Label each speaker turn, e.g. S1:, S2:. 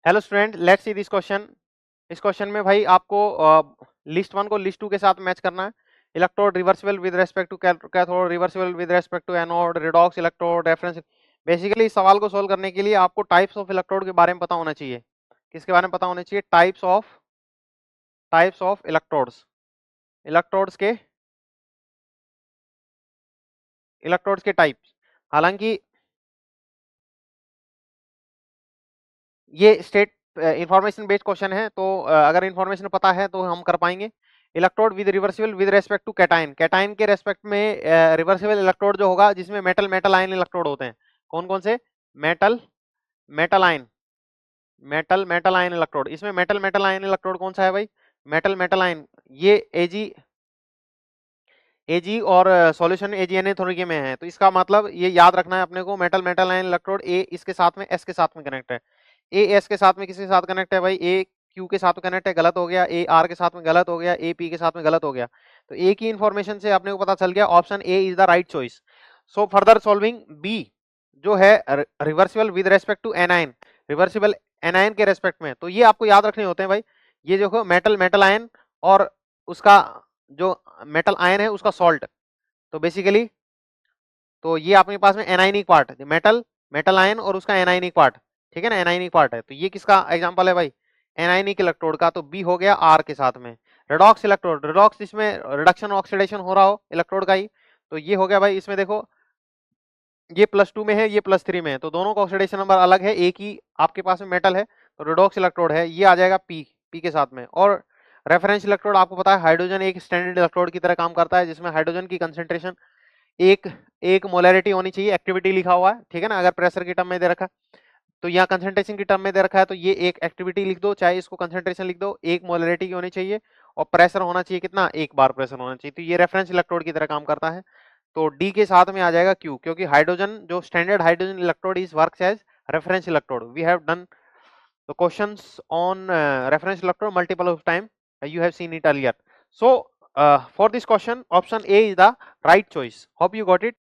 S1: Hello student, let's see this question. इस question में भाई आपको लिस्ट वन को लिस्ट टू के साथ मैच करना है। Electrode reversible with respect to cathode, reversible with respect to anode, redox electrode, reference. Basically इस सवाल को सोल्व करने के लिए आपको टाइप्स ऑफ इलेक्ट्रोड के बारे में पता होना चाहिए। किसके बारे में पता होना चाहिए? टाइप्स ऑफ इलेक्ट्रोड्स के टाइप्स। हालांकि ये स्टेट इंफॉर्मेशन बेस्ड क्वेश्चन है, तो अगर इंफॉर्मेशन पता है तो हम कर पाएंगे। Electrode with reversible with respect to cation, cation के रेस्पेक्ट में रिवर्सिबल इलेक्ट्रोड जो होगा जिसमें मेटल मेटल आयन इलेक्ट्रोड होते हैं। कौन कौन से? Metal metal ion, metal metal ion electrode. इसमें मेटल मेटल आयन इलेक्ट्रोड कौन सा है भाई? Metal metal ion. ये एजी और सॉल्यूशन AgNA में है, तो इसका मतलब ये याद रखना है अपने को। मेटल मेटल आयन इलेक्ट्रोड ए इसके साथ में एस के साथ में कनेक्ट है। ए एस के साथ में किसके साथ कनेक्ट है भाई? ए क्यू के साथ में कनेक्ट है, गलत हो गया। ए आर के साथ में गलत हो गया। ए पी के साथ में गलत हो गया। तो ए की इंफॉर्मेशन से अपने को पता चल गया option A is the right choice. So further solving B जो है reversible with respect to anion, reversible anion के रेस्पेक्ट में, तो ये आपको याद रखने होते हैं भाई। ये जो मेटल मेटल आयन और उसका जो मेटल आयन है उसका सॉल्ट, तो बेसिकली तो ये आपके पास में anionic part, metal metal ion और उसका एनाइनिक पार्ट, ठीक है ना, एनाइनिक पार्ट है। तो ये किसका एग्जांपल है भाई? एनाइनिक इलेक्ट्रोड का। तो बी हो गया आर के साथ में। रिडॉक्स इलेक्ट्रोड, रिडॉक्स इसमें रिडक्शन ऑक्सीडेशन हो रहा हो इलेक्ट्रोड का ही, तो ये हो गया भाई। इसमें देखो ये +2 में है, ये +3 में है, तो दोनों का ऑक्सीडेशन नंबर अलग है। एक ही आपके पास में मेटल है, तो रिडॉक्स इलेक्ट्रोड है, ये आ जाएगा पी के साथ में। और रेफरेंस इलेक्ट्रोड आपको पता है हाइड्रोजन एक स्टैंडर्ड इलेक्ट्रोड की तरह काम करता है, जिसमें हाइड्रोजन की कंसेंट्रेशन एक एक मोलैरिटी होनी चाहिए। एक्टिविटी लिखा हुआ है, ठीक है ना। अगर प्रेशर की टर्म में दे रखा तो यहाँ कंसंट्रेशन की टर्म में दे रखा है, तो ये एक एक्टिविटी लिख दो, चाहे इसको कंसंट्रेशन लिख दो। एक मोलैरिटी की होनी चाहिए और प्रेशर होना चाहिए कितना? एक बार प्रेशर होना चाहिए। तो ये रेफरेंस इलेक्ट्रोड की तरह काम करता है। तो डी के साथ में आ जाएगा क्यू, क्योंकि हाइड्रोजन जो standard hydrogen electrode is works as reference electrode. We have done the questions on reference electrode multiple of time. You have seen it earlier. So for this question option A is the right choice. Hope you got it.